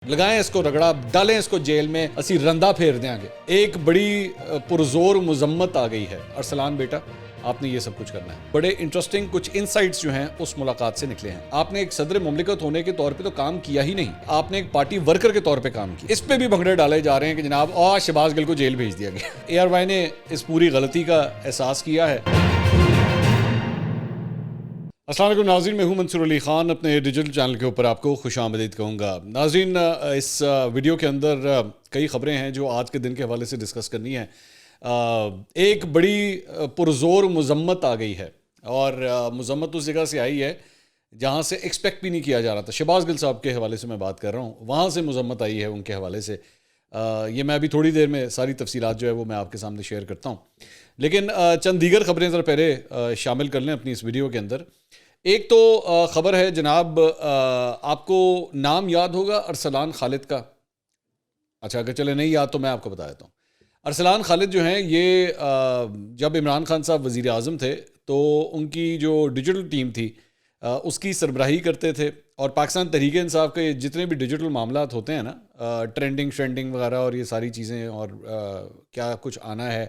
لگائیں اس کو رگڑا، ڈالیں اس کو جیل میں، اسی رندہ پھیر دیں آگے۔ ایک بڑی پرزور مذمت آ گئی ہے، ارسلان بیٹا آپ نے یہ سب کچھ کرنا ہے۔ بڑے انٹرسٹنگ کچھ انسائٹس جو ہیں اس ملاقات سے نکلے ہیں۔ آپ نے ایک صدر مملکت ہونے کے طور پہ تو کام کیا ہی نہیں، آپ نے ایک پارٹی ورکر کے طور پہ کام کیا۔ اس پہ بھی بھنگڑے ڈالے جا رہے ہیں کہ جناب شہباز گل کو جیل بھیج دیا گیا۔ اے آر وائی نے اس پوری غلطی کا احساس کیا ہے۔ السلام علیکم ناظرین، میں ہوں منصور علی خان، اپنے ڈیجیٹل چینل کے اوپر آپ کو خوش آمدید کہوں گا۔ ناظرین، اس ویڈیو کے اندر کئی خبریں ہیں جو آج کے دن کے حوالے سے ڈسکس کرنی ہیں۔ ایک بڑی پرزور مذمت آ گئی ہے، اور مذمت اس جگہ سے آئی ہے جہاں سے ایکسپیکٹ بھی نہیں کیا جا رہا تھا۔ شہباز گل صاحب کے حوالے سے میں بات کر رہا ہوں، وہاں سے مذمت آئی ہے ان کے حوالے سے۔ یہ میں ابھی تھوڑی دیر میں ساری تفصیلات جو ہے وہ میں آپ کے سامنے شیئر کرتا ہوں، لیکن چند دیگر خبریں ذرا پہلے شامل کر لیں اپنی اس ویڈیو کے اندر۔ ایک تو خبر ہے جناب، آپ کو نام یاد ہوگا ارسلان خالد کا؟ اچھا، اگر چلے نہیں یاد تو میں آپ کو بتا دیتا ہوں۔ ارسلان خالد جو ہیں، یہ جب عمران خان صاحب وزیر اعظم تھے تو ان کی جو ڈیجیٹل ٹیم تھی اس کی سربراہی کرتے تھے، اور پاکستان تحریک انصاف کے جتنے بھی ڈیجیٹل معاملات ہوتے ہیں نا، ٹرینڈنگ وغیرہ اور یہ ساری چیزیں، اور کیا کچھ آنا ہے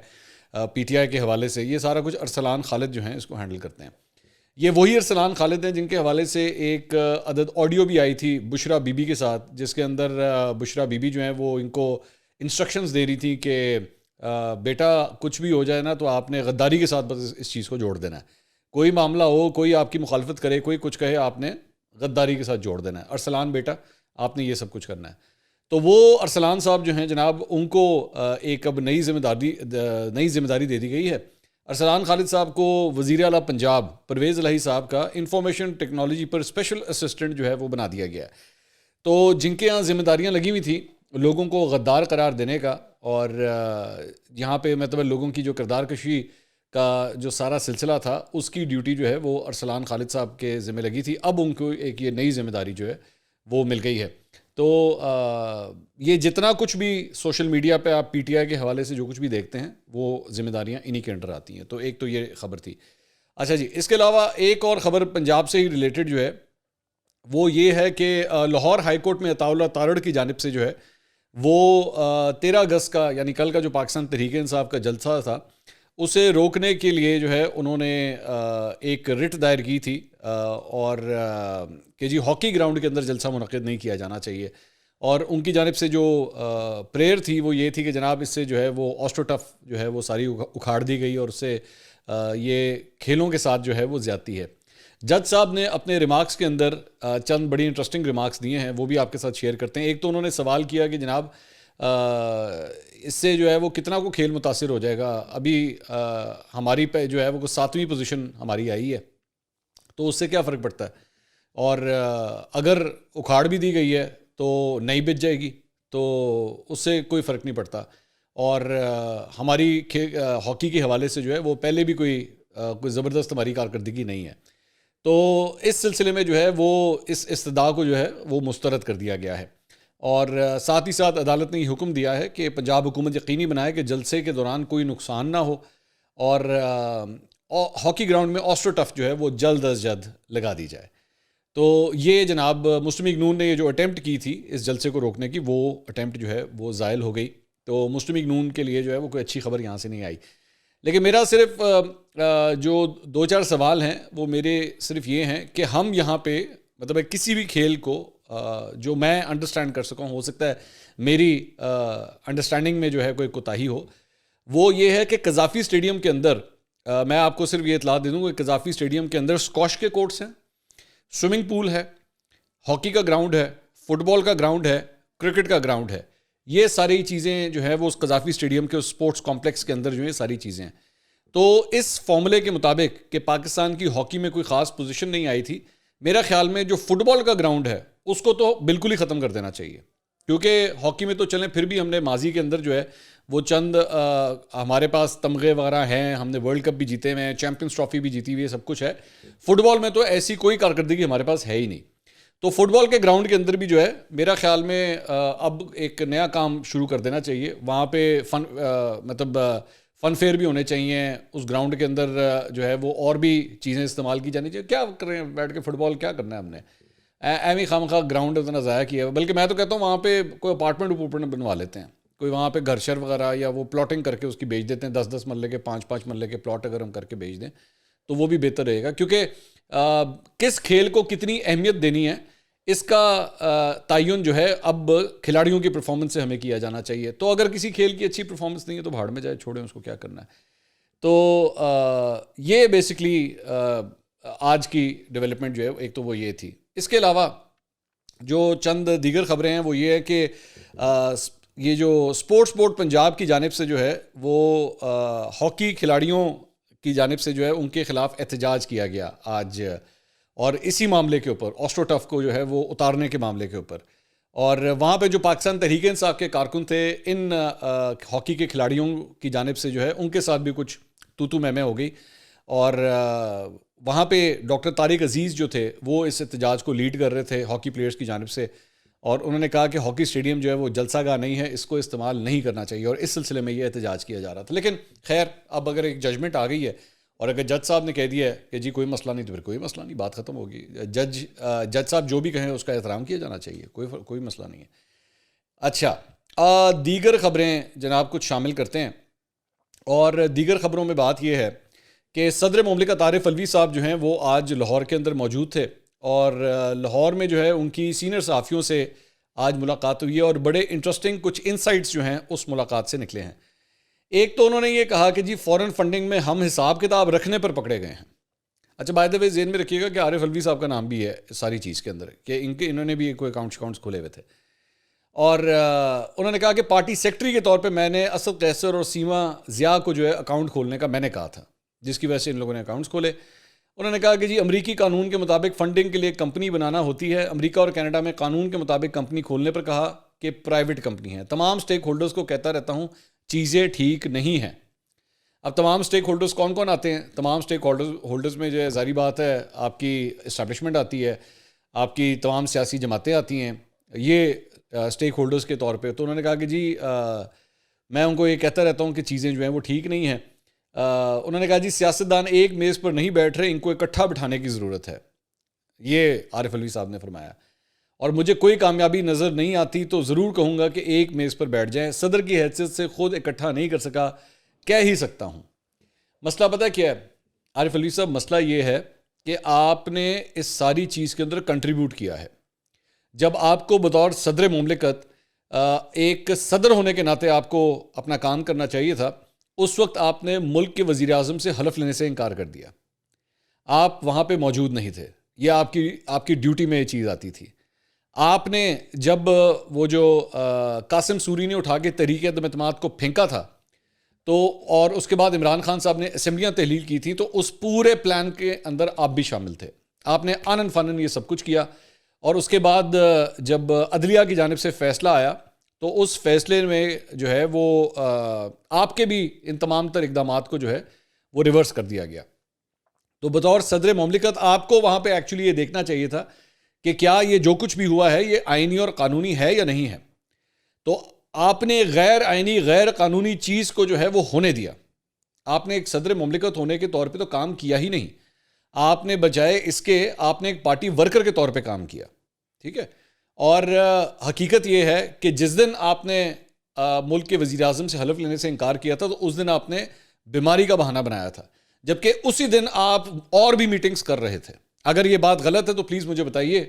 پی ٹی آئی کے حوالے سے، یہ سارا کچھ ارسلان خالد جو ہیں اس کو ہینڈل کرتے ہیں۔ یہ وہی ارسلان خالد ہیں جن کے حوالے سے ایک عدد آڈیو بھی آئی تھی بشرا بی بی کے ساتھ، جس کے اندر بشرا بی بی جو ہیں وہ ان کو انسٹرکشنز دے رہی تھی کہ بیٹا کچھ بھی ہو جائے نا تو آپ نے غداری کے ساتھ بس اس چیز کو جوڑ دینا ہے، کوئی معاملہ ہو، کوئی آپ کی مخالفت کرے، کوئی کچھ کہے، آپ نے غداری کے ساتھ جوڑ دینا ہے، ارسلان بیٹا آپ نے یہ سب کچھ کرنا ہے۔ تو وہ ارسلان صاحب جو ہیں جناب، ان کو ایک اب نئی ذمہ داری دے دی گئی ہے۔ ارسلان خالد صاحب کو وزیر اعلیٰ پنجاب پرویز الہی صاحب کا انفارمیشن ٹیکنالوجی پر اسپیشل اسسٹنٹ جو ہے وہ بنا دیا گیا ہے۔ تو جن کے یہاں ذمہ داریاں لگی ہوئی تھیں لوگوں کو غدار قرار دینے کا، اور یہاں پہ مطلب لوگوں کی جو کردار کشی کا جو سارا سلسلہ تھا، اس کی ڈیوٹی جو ہے وہ ارسلان خالد صاحب کے ذمہ لگی تھی۔ اب ان کو ایک یہ نئی ذمہ داری جو ہے وہ مل گئی ہے۔ تو یہ جتنا کچھ بھی سوشل میڈیا پہ آپ پی ٹی آئی کے حوالے سے جو کچھ بھی دیکھتے ہیں، وہ ذمہ داریاں انہی کے انڈر آتی ہیں۔ تو ایک تو یہ خبر تھی۔ اچھا جی، اس کے علاوہ ایک اور خبر پنجاب سے ہی ریلیٹڈ جو ہے وہ یہ ہے کہ لاہور ہائی کورٹ میں عطاء اللہ تارڑ کی جانب سے جو ہے وہ 13 اگست کا، یعنی کل کا جو پاکستان تحریک انصاف کا جلسہ تھا، اسے روکنے کے لیے جو ہے انہوں نے ایک رٹ دائر کی تھی، اور کہ جی ہاکی گراؤنڈ کے اندر جلسہ منعقد نہیں کیا جانا چاہیے، اور ان کی جانب سے جو پریئر تھی وہ یہ تھی کہ جناب اس سے جو ہے وہ آسٹرو ٹف جو ہے وہ ساری اکھاڑ دی گئی، اور اس سے یہ کھیلوں کے ساتھ جو ہے وہ زیادتی ہے۔ جج صاحب نے اپنے ریمارکس کے اندر چند بڑی انٹرسٹنگ ریمارکس دیے ہیں، وہ بھی آپ کے ساتھ شیئر کرتے ہیں۔ ایک تو انہوں نے سوال کیا کہ جناب اس سے جو ہے وہ کتنا کو کھیل متاثر ہو جائے گا؟ ابھی ہماری پہ جو ہے وہ 7ویں پوزیشن ہماری آئی ہے، تو اس سے کیا فرق پڑتا ہے؟ اور اگر اکھاڑ بھی دی گئی ہے تو نئی بچ جائے گی، تو اس سے کوئی فرق نہیں پڑتا۔ اور ہماری ہاکی کے حوالے سے جو ہے وہ پہلے بھی کوئی زبردست ہماری کارکردگی نہیں ہے۔ تو اس سلسلے میں جو ہے وہ اس استدعا کو جو ہے وہ مسترد کر دیا گیا ہے، اور ساتھ ہی ساتھ عدالت نے یہ حکم دیا ہے کہ پنجاب حکومت یقینی بنائے کہ جلسے کے دوران کوئی نقصان نہ ہو، اور ہاکی گراؤنڈ میں آسٹرو ٹف جو ہے وہ جلد از جلد لگا دی جائے۔ تو یہ جناب مسلم لیگ نون نے یہ جو اٹیمپٹ کی تھی اس جلسے کو روکنے کی، وہ اٹیمپٹ جو ہے وہ زائل ہو گئی۔ تو مسلم لیگ نون کے لیے جو ہے وہ کوئی اچھی خبر یہاں سے نہیں آئی۔ لیکن میرا صرف جو 2-4 سوال ہیں وہ میرے صرف یہ ہیں کہ ہم یہاں پہ مطلب کسی بھی کھیل کو جو میں انڈرسٹینڈ کر سکوں، ہو سکتا ہے میری انڈرسٹینڈنگ میں جو ہے کوئی کوتاہی ہو، وہ یہ ہے کہ قذافی اسٹیڈیم کے اندر میں آپ کو صرف یہ اطلاع دے دوں کہ قذافی اسٹیڈیم کے اندر اسکواش کے کورٹس ہیں، سوئمنگ پول ہے، ہاکی کا گراؤنڈ ہے، فٹ بال کا گراؤنڈ ہے، کرکٹ کا گراؤنڈ ہے۔ یہ ساری چیزیں جو ہے وہ اس قذافی اسٹیڈیم کے اسپورٹس کمپلیکس کے اندر جو ہے ساری چیزیں ہیں۔ تو اس فارمولے کے مطابق کہ پاکستان کی ہاکی میں کوئی خاص پوزیشن نہیں آئی تھی، میرا خیال میں جو فٹ بال کا گراؤنڈ ہے اس کو تو بالکل ہی ختم کر دینا چاہیے، کیونکہ ہاکی میں تو چلیں پھر بھی ہم نے ماضی کے اندر جو ہے وہ چند ہمارے پاس تمغے وغیرہ ہیں، ہم نے ورلڈ کپ بھی جیتے ہوئے ہیں، چیمپئنز ٹرافی بھی جیتی ہوئی ہے، سب کچھ ہے۔ فٹ بال میں تو ایسی کوئی کارکردگی ہمارے پاس ہے ہی نہیں۔ تو فٹ بال کے گراؤنڈ کے اندر بھی جو ہے میرا خیال میں اب ایک نیا کام شروع کر دینا چاہیے، وہاں پہ فن فیئر بھی ہونے چاہیے، اس گراؤنڈ کے اندر جو ہے وہ اور بھی چیزیں استعمال کی جانی چاہیے۔ کیا کر رہے ہیں بیٹھ کے فٹ بال، کیا کرنا ہے ہم نے؟ ایم ہی خام خواہ گراؤنڈ اتنا ضائع کیا ہے. بلکہ میں تو کہتا ہوں وہاں پہ کوئی اپارٹمنٹ بنوا لیتے ہیں, کوئی وہاں پہ گھر شر وغیرہ, یا وہ پلاٹنگ کر کے اس کی بیچ دیتے ہیں, 10 مرلے کے 5 مرلے کے پلاٹ اگر ہم کر کے بیچ دیں تو وہ بھی بہتر رہے گا. کیونکہ کس کھیل کو کتنی اہمیت دینی ہے اس کا تعین جو ہے اب کھلاڑیوں کی پرفارمنس سے ہمیں کیا جانا چاہیے. تو اگر کسی کھیل کی اچھی پرفارمنس نہیں ہے تو بھاڑ میں جائے, چھوڑیں اس کو, کیا کرنا ہے. تو یہ بیسکلی آج کی ڈیولپمنٹ جو ہے ایک تو وہ یہ تھی. اس کے علاوہ جو چند دیگر خبریں ہیں وہ یہ ہے کہ یہ جو اسپورٹس بورڈ پنجاب کی جانب سے جو ہے وہ ہاکی کھلاڑیوں کی جانب سے جو ہے ان کے خلاف احتجاج کیا گیا آج, اور اسی معاملے کے اوپر آسٹرو ٹف کو جو ہے وہ اتارنے کے معاملے کے اوپر. اور وہاں پہ جو پاکستان تحریک انصاف کے کارکن تھے, ان ہاکی کے کھلاڑیوں کی جانب سے جو ہے ان کے ساتھ بھی کچھ تو میں ہو گئی. اور وہاں پہ ڈاکٹر طارق عزیز جو تھے وہ اس احتجاج کو لیڈ کر رہے تھے ہاکی پلیئرز کی جانب سے, اور انہوں نے کہا کہ ہاکی اسٹیڈیم جو ہے وہ جلسہ گاہ نہیں ہے, اس کو استعمال نہیں کرنا چاہیے, اور اس سلسلے میں یہ احتجاج کیا جا رہا تھا. لیکن خیر اب اگر ایک ججمنٹ آ گئی ہے اور اگر جج صاحب نے کہہ دیا ہے کہ جی کوئی مسئلہ نہیں, تو پھر کوئی مسئلہ نہیں, بات ختم ہوگی. جج صاحب جو بھی کہیں اس کا احترام کیا جانا چاہیے, کوئی مسئلہ نہیں ہے. اچھا, دیگر خبریں جناب کچھ شامل کرتے ہیں, اور دیگر خبروں میں بات یہ ہے کہ صدر مملکت عارف علوی صاحب جو ہیں وہ آج لاہور کے اندر موجود تھے, اور لاہور میں جو ہے ان کی سینئر صحافیوں سے آج ملاقات ہوئی ہے, اور بڑے انٹرسٹنگ کچھ انسائٹس جو ہیں اس ملاقات سے نکلے ہیں. ایک تو انہوں نے یہ کہا کہ جی فورن فنڈنگ میں ہم حساب کتاب رکھنے پر پکڑے گئے ہیں. اچھا بائی دا وے ذہن میں رکھیے گا کہ عارف علوی صاحب کا نام بھی ہے ساری چیز کے اندر, کہ انہوں نے بھی کوئی اکاؤنٹس کھولے ہوئے تھے. اور انہوں نے کہا کہ پارٹی سیکرٹری کے طور پہ میں نے اسد قیصر اور سیما ضیاء کو جو ہے اکاؤنٹ کھولنے کا میں نے کہا تھا, جس کی وجہ سے ان لوگوں نے اکاؤنٹس کھولے. انہوں نے کہا کہ جی امریکی قانون کے مطابق فنڈنگ کے لیے کمپنی بنانا ہوتی ہے. امریکہ اور کینیڈا میں قانون کے مطابق کمپنی کھولنے پر کہا کہ پرائیویٹ کمپنی ہے. تمام سٹیک ہولڈرز کو کہتا رہتا ہوں چیزیں ٹھیک نہیں ہیں. اب تمام سٹیک ہولڈرز کون کون آتے ہیں؟ تمام سٹیک ہولڈرز میں جو ہے ظاہری بات ہے آپ کی اسٹیبلشمنٹ آتی ہے, آپ کی تمام سیاسی جماعتیں آتی ہیں, یہ سٹیک ہولڈرز کے طور پہ. تو انہوں نے کہا کہ جی میں ان کو یہ کہتا رہتا ہوں کہ چیزیں جو ہیں وہ ٹھیک نہیں ہیں. انہوں نے کہا جی سیاستدان ایک میز پر نہیں بیٹھ رہے, ان کو اکٹھا بٹھانے کی ضرورت ہے, یہ عارف علوی صاحب نے فرمایا. اور مجھے کوئی کامیابی نظر نہیں آتی تو ضرور کہوں گا کہ ایک میز پر بیٹھ جائیں. صدر کی حیثیت سے خود اکٹھا نہیں کر سکا, کہہ ہی سکتا ہوں. مسئلہ پتہ کیا ہے عارف علوی صاحب؟ مسئلہ یہ ہے کہ آپ نے اس ساری چیز کے اندر کنٹریبیوٹ کیا ہے. جب آپ کو بطور صدر مملکت ایک صدر ہونے کے ناطے آپ کو اپنا کام کرنا چاہیے تھا, اس وقت آپ نے ملک کے وزیر اعظم سے حلف لینے سے انکار کر دیا. آپ وہاں پہ موجود نہیں تھے, یہ آپ کی ڈیوٹی میں یہ چیز آتی تھی. آپ نے جب وہ جو قاسم سوری نے اٹھا کے تحریک عدم اعتماد کو پھینکا تھا, تو اور اس کے بعد عمران خان صاحب نے اسمبلیاں تحلیل کی تھیں, تو اس پورے پلان کے اندر آپ بھی شامل تھے. آپ نے آنن فانن یہ سب کچھ کیا, اور اس کے بعد جب عدلیہ کی جانب سے فیصلہ آیا تو اس فیصلے میں جو ہے وہ آپ کے بھی ان تمام تر اقدامات کو جو ہے وہ ریورس کر دیا گیا. تو بطور صدر مملکت آپ کو وہاں پہ ایکچولی یہ دیکھنا چاہیے تھا کہ کیا یہ جو کچھ بھی ہوا ہے یہ آئینی اور قانونی ہے یا نہیں ہے. تو آپ نے غیر آئینی غیر قانونی چیز کو جو ہے وہ ہونے دیا. آپ نے ایک صدر مملکت ہونے کے طور پہ تو کام کیا ہی نہیں, آپ نے بجائے اس کے آپ نے ایک پارٹی ورکر کے طور پہ کام کیا. ٹھیک ہے, اور حقیقت یہ ہے کہ جس دن آپ نے ملک کے وزیر اعظم سے حلف لینے سے انکار کیا تھا تو اس دن آپ نے بیماری کا بہانہ بنایا تھا, جبکہ اسی دن آپ اور بھی میٹنگز کر رہے تھے. اگر یہ بات غلط ہے تو پلیز مجھے بتائیے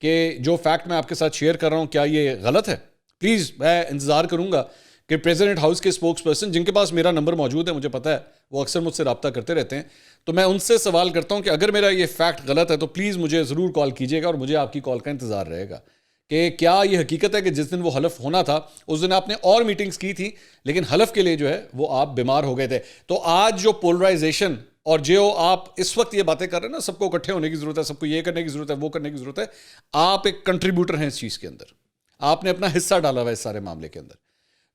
کہ جو فیکٹ میں آپ کے ساتھ شیئر کر رہا ہوں کیا یہ غلط ہے. پلیز میں انتظار کروں گا کہ پریزیڈنٹ ہاؤس کے اسپوکس پرسن, جن کے پاس میرا نمبر موجود ہے, مجھے پتا ہے وہ اکثر مجھ سے رابطہ کرتے رہتے ہیں, تو میں ان سے سوال کرتا ہوں کہ اگر میرا یہ فیکٹ غلط ہے تو پلیز مجھے ضرور کال کیجیے گا, اور مجھے آپ کی کال کا انتظار رہے گا کہ کیا یہ حقیقت ہے کہ جس دن وہ حلف ہونا تھا اس دن آپ نے اور میٹنگز کی تھی, لیکن حلف کے لیے جو ہے وہ آپ بیمار ہو گئے تھے. تو آج جو پولرائزیشن اور جو آپ اس وقت یہ باتیں کر رہے ہیں نا, سب کو اکٹھے ہونے کی ضرورت ہے, سب کو یہ کرنے کی ضرورت ہے, وہ کرنے کی ضرورت ہے, آپ ایک کنٹریبیوٹر ہیں اس چیز کے اندر, آپ نے اپنا حصہ ڈالا ہوا ہے اس سارے معاملے کے اندر.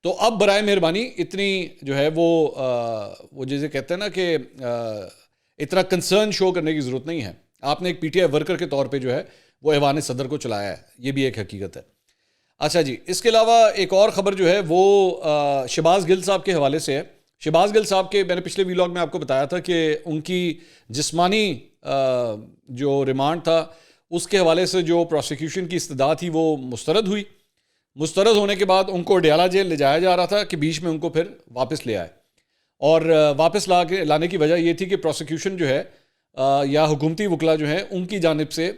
تو اب برائے مہربانی اتنی جو ہے وہ جیسے کہتے ہیں نا کہ اتنا کنسرن شو کرنے کی ضرورت نہیں ہے. آپ نے ایک پی ٹی آئی ورکر کے طور پہ جو ہے وہ ایوان صدر کو چلایا ہے, یہ بھی ایک حقیقت ہے. اچھا جی, اس کے علاوہ ایک اور خبر جو ہے وہ شہباز گل صاحب کے حوالے سے ہے. شہباز گل صاحب کے میں نے پچھلے ویلاگ میں آپ کو بتایا تھا کہ ان کی جسمانی جو ریمانڈ تھا اس کے حوالے سے جو پروسیکیوشن کی استدعا تھی وہ مسترد ہوئی. مسترد ہونے کے بعد ان کو ڈیالہ جیل لے جایا جا رہا تھا کہ بیچ میں ان کو پھر واپس لے آئے, اور واپس لانے کی وجہ یہ تھی کہ پروسیکیوشن جو ہے یا حکومتی وکلا جو ہیں ان کی جانب سے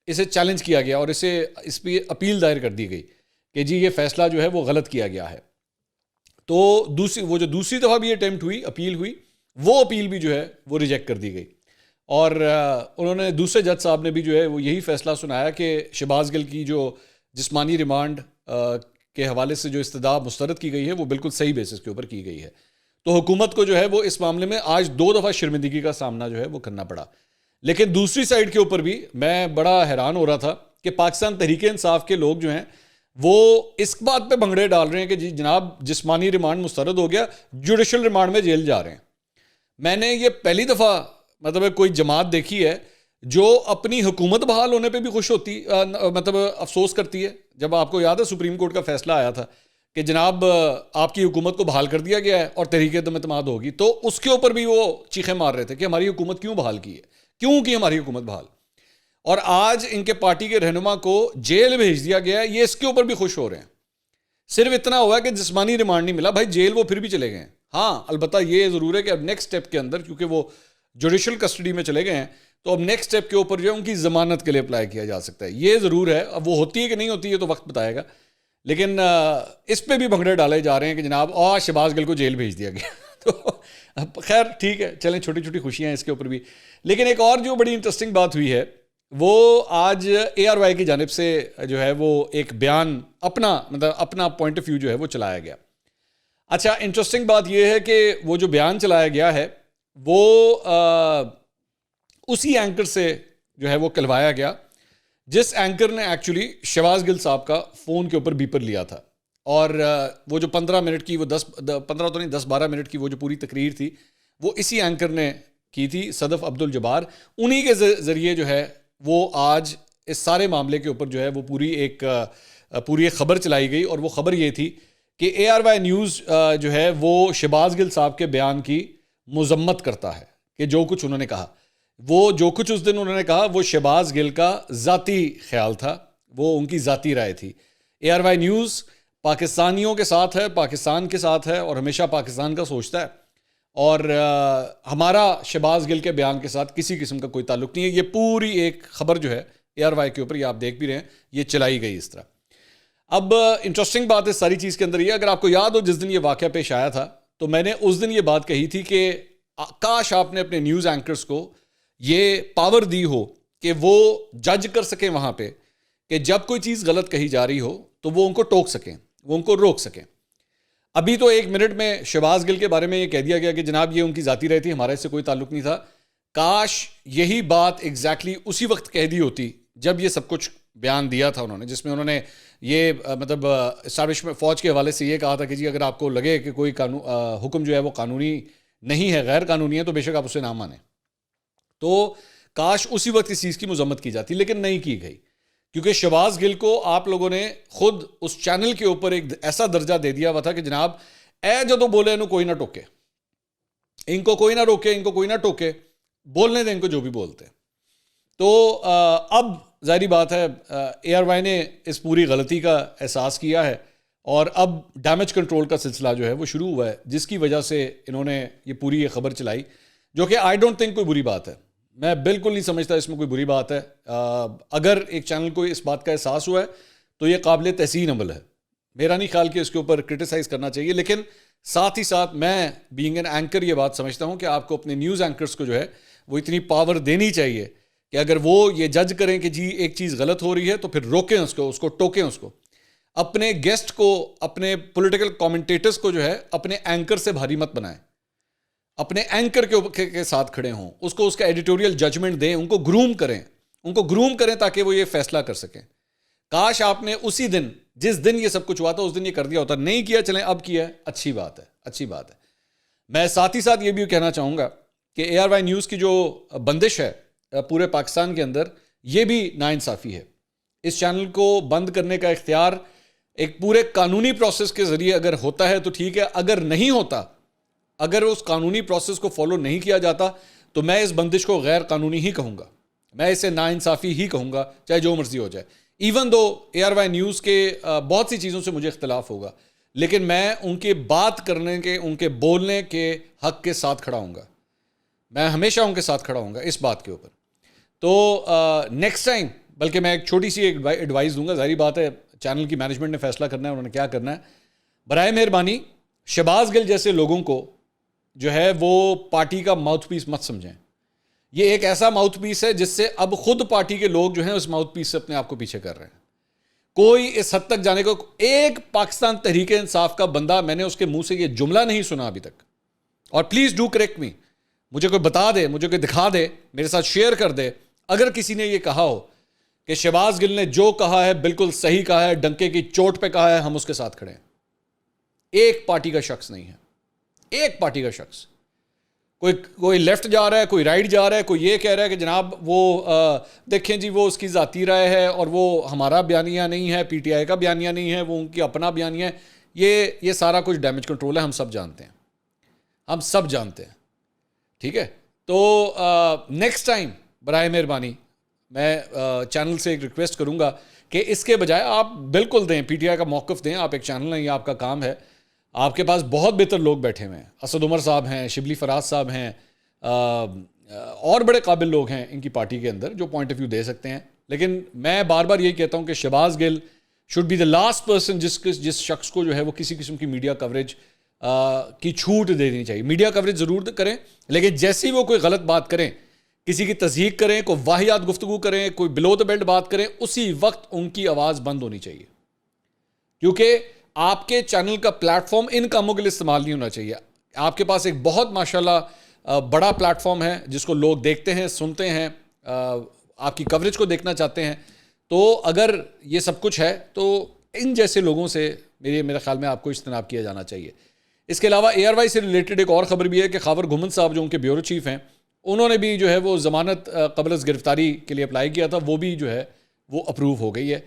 اسے چیلنج کیا گیا اور اس پہ اپیل دائر کر دی گئی کہ جی یہ فیصلہ جو ہے وہ غلط کیا گیا ہے. تو وہ جو دوسری دفعہ بھی اٹیمپٹ ہوئی, اپیل ہوئی, وہ اپیل بھی جو ہے وہ ریجیکٹ کر دی گئی, اور انہوں نے دوسرے جج صاحب نے بھی جو ہے وہ یہی فیصلہ سنایا کہ شہباز گل کی جو جسمانی ریمانڈ کے حوالے سے جو استدعا مسترد کی گئی ہے وہ بالکل صحیح بیسس کے اوپر کی گئی ہے. تو حکومت کو جو ہے وہ اس معاملے میں آج 2 دفعہ شرمندگی کا سامنا جو ہے وہ کرنا پڑا. لیکن دوسری سائڈ کے اوپر بھی میں بڑا حیران ہو رہا تھا کہ پاکستان تحریک انصاف کے لوگ جو ہیں وہ اس بات پہ بھنگڑے ڈال رہے ہیں کہ جی جناب جسمانی ریمانڈ مسترد ہو گیا, جوڈیشل ریمانڈ میں جیل جا رہے ہیں. میں نے یہ پہلی دفعہ مطلب کوئی جماعت دیکھی ہے جو اپنی حکومت بحال ہونے پہ بھی خوش ہوتی, مطلب افسوس کرتی ہے. جب آپ کو یاد ہے سپریم کورٹ کا فیصلہ آیا تھا کہ جناب آپ کی حکومت کو بحال کر دیا گیا ہے اور تحریک عدم اعتماد ہوگی, تو اس کے اوپر بھی وہ چیخیں مار رہے تھے کہ ہماری حکومت کیوں بحال کی ہے, کیوں کی ہماری حکومت بحال. اور آج ان کے پارٹی کے رہنما کو جیل بھیج دیا گیا ہے, یہ اس کے اوپر بھی خوش ہو رہے ہیں. صرف اتنا ہوا ہے کہ جسمانی ریمانڈ نہیں ملا, بھائی جیل وہ پھر بھی چلے گئے ہیں. ہاں البتہ یہ ضرور ہے کہ اب نیکسٹ سٹیپ کے اندر کیونکہ وہ جوڈیشل کسٹڈی میں چلے گئے ہیں تو اب نیکسٹ سٹیپ کے اوپر جو ہے ان کی ضمانت کے لیے اپلائی کیا جا سکتا ہے. یہ ضرور ہے, اب وہ ہوتی ہے کہ نہیں ہوتی ہے تو وقت بتائے گا, لیکن اس پہ بھی بھنگڑے ڈالے جا رہے ہیں کہ جناب شہباز گل کو جیل بھیج دیا گیا. تو خیر ٹھیک ہے, چلیں چھوٹی چھوٹی خوشیاں ہیں اس کے اوپر بھی. لیکن ایک اور جو بڑی انٹرسٹنگ بات ہوئی ہے وہ آج اے آر وائی کی جانب سے جو ہے وہ ایک بیان اپنا پوائنٹ آف ویو جو ہے وہ چلایا گیا. اچھا انٹرسٹنگ بات یہ ہے کہ وہ جو بیان چلایا گیا ہے وہ اسی اینکر سے جو ہے وہ کلوایا گیا جس اینکر نے ایکچولی شہباز گل صاحب کا فون کے اوپر بیپر لیا تھا, اور وہ جو 15 منٹ کی وہ 10-12 منٹ کی وہ جو پوری تقریر تھی وہ اسی اینکر نے کی تھی, صدف عبد الجبار. انہی کے ذریعے جو ہے وہ آج اس سارے معاملے کے اوپر جو ہے وہ پوری ایک خبر چلائی گئی, اور وہ خبر یہ تھی کہ اے آر وائی نیوز جو ہے وہ شہباز گل صاحب کے بیان کی مذمت کرتا ہے کہ جو کچھ انہوں نے کہا, وہ جو کچھ اس دن انہوں نے کہا وہ شہباز گل کا ذاتی خیال تھا, وہ ان کی ذاتی رائے تھی. اے آر وائی نیوز پاکستانیوں کے ساتھ ہے, پاکستان کے ساتھ ہے, اور ہمیشہ پاکستان کا سوچتا ہے, اور ہمارا شہباز گل کے بیان کے ساتھ کسی قسم کا کوئی تعلق نہیں ہے. یہ پوری ایک خبر جو ہے اے آر وائی کے اوپر, یہ آپ دیکھ بھی رہے ہیں, یہ چلائی گئی اس طرح. اب انٹرسٹنگ بات ہے ساری چیز کے اندر یہ, اگر آپ کو یاد ہو جس دن یہ واقعہ پیش آیا تھا تو میں نے اس دن یہ بات کہی تھی کہ کاش آپ نے اپنے نیوز اینکرز کو یہ پاور دی ہو کہ وہ جج کر سکیں وہاں پہ کہ جب کوئی چیز غلط کہی جا رہی ہو تو وہ ان کو ٹوک سکیں, وہ ان کو روک سکیں. ابھی تو 1 منٹ میں شہباز گل کے بارے میں یہ کہہ دیا گیا کہ جناب یہ ان کی ذاتی رائے تھی, ہمارا اس سے کوئی تعلق نہیں تھا. کاش یہی بات ایگزیکٹلی اسی وقت کہہ دی ہوتی جب یہ سب کچھ بیان دیا تھا انہوں نے, جس میں انہوں نے یہ مطلب اسٹیبلشمنٹ فوج کے حوالے سے یہ کہا تھا کہ جی اگر آپ کو لگے کہ کوئی حکم جو ہے وہ قانونی نہیں ہے, غیر قانونی ہے, تو بے شک آپ اسے نہ مانیں. تو کاش اسی وقت اس چیز کی مذمت کی جاتی, لیکن نہیں کی گئی, کیونکہ شہباز گل کو آپ لوگوں نے خود اس چینل کے اوپر ایک ایسا درجہ دے دیا ہوا تھا کہ جناب اے جدو بولے انہوں کوئی نہ ٹوکے, ان کو کوئی نہ روکے, ان کو کوئی نہ ٹوکے, بولنے دیں ان کو جو بھی بولتے. تو اب ظاہری بات ہے اے آر وائی نے اس پوری غلطی کا احساس کیا ہے, اور اب ڈیمیج کنٹرول کا سلسلہ جو ہے وہ شروع ہوا ہے, جس کی وجہ سے انہوں نے یہ پوری خبر چلائی, جو کہ آئی ڈونٹ تھنک کوئی بری بات ہے. میں بالکل نہیں سمجھتا اس میں کوئی بری بات ہے. اگر ایک چینل کو اس بات کا احساس ہوا ہے تو یہ قابل تحسین عمل ہے. میرا نہیں خیال کہ اس کے اوپر کرٹیسائز کرنا چاہیے, لیکن ساتھ ہی ساتھ میں بینگ این اینکر یہ بات سمجھتا ہوں کہ آپ کو اپنے نیوز اینکرز کو جو ہے وہ اتنی پاور دینی چاہیے کہ اگر وہ یہ جج کریں کہ جی ایک چیز غلط ہو رہی ہے تو پھر روکیں اس کو ٹوکیں اس کو. اپنے گیسٹ کو, اپنے پولیٹیکل کامنٹیٹرز کو جو ہے اپنے اینکر سے بھاری مت بنائیں, اپنے اینکر کے ساتھ کھڑے ہوں, اس کو اس کا ایڈیٹوریل ججمنٹ دیں, ان کو گروم کریں تاکہ وہ یہ فیصلہ کر سکیں. کاش آپ نے اسی دن جس دن یہ سب کچھ ہوا تھا اس دن یہ کر دیا ہوتا. نہیں کیا, چلیں اب کیا ہے, اچھی بات ہے. میں ساتھ ہی ساتھ یہ بھی کہنا چاہوں گا کہ اے آر وائی نیوز کی جو بندش ہے پورے پاکستان کے اندر, یہ بھی ناانصافی ہے. اس چینل کو بند کرنے کا اختیار ایک پورے قانونی پروسیس کے ذریعے اگر ہوتا ہے تو ٹھیک ہے, اگر نہیں ہوتا, اگر اس قانونی پروسیس کو فالو نہیں کیا جاتا تو میں اس بندش کو غیر قانونی ہی کہوں گا. میں اسے ناانصافی ہی کہوں گا، چاہے جو مرضی ہو جائے. ایون دو ARY نیوز کے بہت سی چیزوں سے مجھے اختلاف ہوگا، لیکن میں ان کے بات کرنے کے، ان کے بولنے کے حق کے ساتھ کھڑا ہوں گا. میں ہمیشہ ان کے ساتھ کھڑا ہوں گا اس بات کے اوپر. تو نیکسٹ ٹائم، بلکہ میں ایک چھوٹی سی ایڈوائز دوں گا. ظاہری بات ہے چینل کی مینجمنٹ نے فیصلہ کرنا ہے انہوں نے کیا کرنا ہے. برائے مہربانی شہباز گل جیسے لوگوں کو جو ہے وہ پارٹی کا ماؤتھ پیس مت سمجھیں. یہ ایک ایسا ماؤتھ پیس ہے جس سے اب خود پارٹی کے لوگ جو ہیں اس ماؤتھ پیس سے اپنے آپ کو پیچھے کر رہے ہیں. کوئی اس حد تک جانے کو، ایک پاکستان تحریک انصاف کا بندہ میں نے اس کے منہ سے یہ جملہ نہیں سنا ابھی تک. اور پلیز ڈو کریکٹ می، مجھے کوئی بتا دے، مجھے کوئی دکھا دے، میرے ساتھ شیئر کر دے اگر کسی نے یہ کہا ہو کہ شہباز گل نے جو کہا ہے بالکل صحیح کہا ہے، ڈنکے کی چوٹ پہ کہا ہے، ہم اس کے ساتھ کھڑے ہیں. ایک پارٹی کا شخص نہیں ہے، ایک پارٹی کا شخص. کوئی لیفٹ جا رہا ہے، کوئی رائٹ جا رہا ہے، کوئی یہ کہہ رہا ہے کہ جناب وہ دیکھیں جی وہ اس کی ذاتی رائے ہے اور وہ ہمارا بیانیہ نہیں ہے، PTI کا بیانیہ نہیں ہے، وہ ان کی اپنا بیانیہ ہے. یہ سارا کچھ ڈیمیج کنٹرول ہے، ہم سب جانتے ہیں، ہم سب جانتے ہیں. ٹھیک ہے. تو نیکسٹ ٹائم برائے مہربانی میں چینل سے ایک ریکویسٹ کروں گا کہ اس کے بجائے آپ بالکل دیں، PTI کا موقف دیں. آپ ایک چینل ہیں، یہ آپ کا کام ہے. آپ کے پاس بہت بہتر لوگ بیٹھے ہوئے ہیں. اسد عمر صاحب ہیں، شبلی فراز صاحب ہیں، اور بڑے قابل لوگ ہیں ان کی پارٹی کے اندر جو پوائنٹ آف ویو دے سکتے ہیں. لیکن میں بار بار یہی کہتا ہوں کہ Shahbaz Gill should be the last person جس شخص کو جو ہے وہ کسی قسم کی میڈیا کوریج کی چھوٹ دینی چاہیے. میڈیا کوریج ضرور کریں، لیکن جیسے ہی وہ کوئی غلط بات کریں، کسی کی تصدیق کریں، کوئی واہیات گفتگو کریں، کوئی بلو دا بیلٹ بات کریں، اسی وقت ان کی آواز بند ہونی چاہیے. کیونکہ آپ کے چینل کا پلیٹ فارم ان کاموں کے لیے استعمال نہیں ہونا چاہیے. آپ کے پاس ایک بہت ماشاءاللہ بڑا پلیٹ فارم ہے جس کو لوگ دیکھتے ہیں، سنتے ہیں، آپ کی کوریج کو دیکھنا چاہتے ہیں. تو اگر یہ سب کچھ ہے تو ان جیسے لوگوں سے میرے خیال میں آپ کو اجتناب کیا جانا چاہیے. اس کے علاوہ ARY سے ریلیٹڈ ایک اور خبر بھی ہے کہ خاور گھمن صاحب جو ان کے بیورو چیف ہیں، انہوں نے بھی جو ہے وہ ضمانت قبل از گرفتاری کے لیے اپلائی کیا تھا، وہ بھی جو ہے وہ اپروو ہو گئی ہے.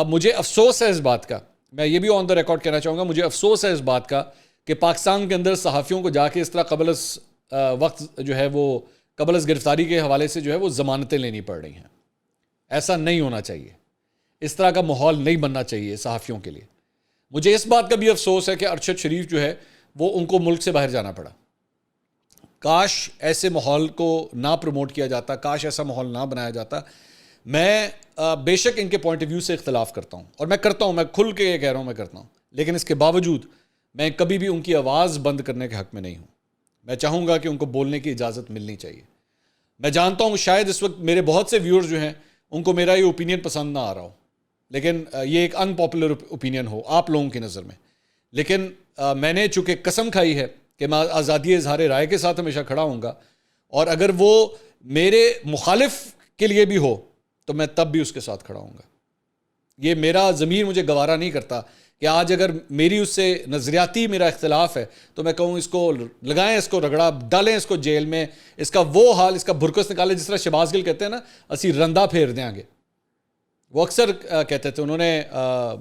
مجھے افسوس ہے اس بات کا، میں یہ بھی آن دا ریکارڈ کہنا چاہوں گا، مجھے افسوس ہے اس بات کا کہ پاکستان کے اندر صحافیوں کو جا کے اس طرح قبل از وقت جو ہے وہ قبل از گرفتاری کے حوالے سے جو ہے وہ ضمانتیں لینی پڑ رہی ہیں. ایسا نہیں ہونا چاہیے، اس طرح کا ماحول نہیں بننا چاہیے صحافیوں کے لیے. مجھے اس بات کا بھی افسوس ہے کہ ارشد شریف جو ہے وہ ان کو ملک سے باہر جانا پڑا. کاش ایسے ماحول کو نہ پروموٹ کیا جاتا، کاش ایسا ماحول نہ بنایا جاتا. میں بے شک ان کے پوائنٹ آف ویو سے اختلاف کرتا ہوں، اور میں کرتا ہوں، میں کھل کے یہ کہہ رہا ہوں میں کرتا ہوں، لیکن اس کے باوجود میں کبھی بھی ان کی آواز بند کرنے کے حق میں نہیں ہوں. میں چاہوں گا کہ ان کو بولنے کی اجازت ملنی چاہیے. میں جانتا ہوں شاید اس وقت میرے بہت سے ویورز جو ہیں ان کو میرا یہ اوپینین پسند نہ آ رہا ہو، لیکن یہ ایک ان پاپولر اوپینین ہو آپ لوگوں کی نظر میں، لیکن میں نے چونکہ قسم کھائی ہے کہ میں آزادی اظہار رائے کے ساتھ ہمیشہ کھڑا ہوں گا، اور اگر وہ میرے مخالف کے لیے بھی ہو تو میں تب بھی اس کے ساتھ کھڑا ہوں گا. یہ میرا ضمیر مجھے گوارا نہیں کرتا کہ آج اگر میری اس سے نظریاتی میرا اختلاف ہے تو میں کہوں اس کو لگائیں، اس کو رگڑا ڈالیں، اس کو جیل میں، اس کا وہ حال، اس کا بھرکس نکالیں، جس طرح شہباز گل کہتے ہیں نا اسی رندہ پھیر دیں گے. وہ اکثر کہتے تھے، انہوں نے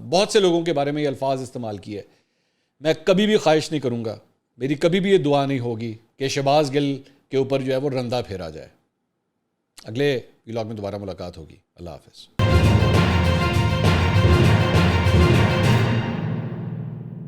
بہت سے لوگوں کے بارے میں یہ الفاظ استعمال کیے. میں کبھی بھی خواہش نہیں کروں گا، میری کبھی بھی یہ دعا نہیں ہوگی کہ شہباز گل کے اوپر جو ہے وہ رندہ پھیرا جائے. اگلے ولاگ میں دوبارہ ملاقات ہوگی. اللہ حافظ.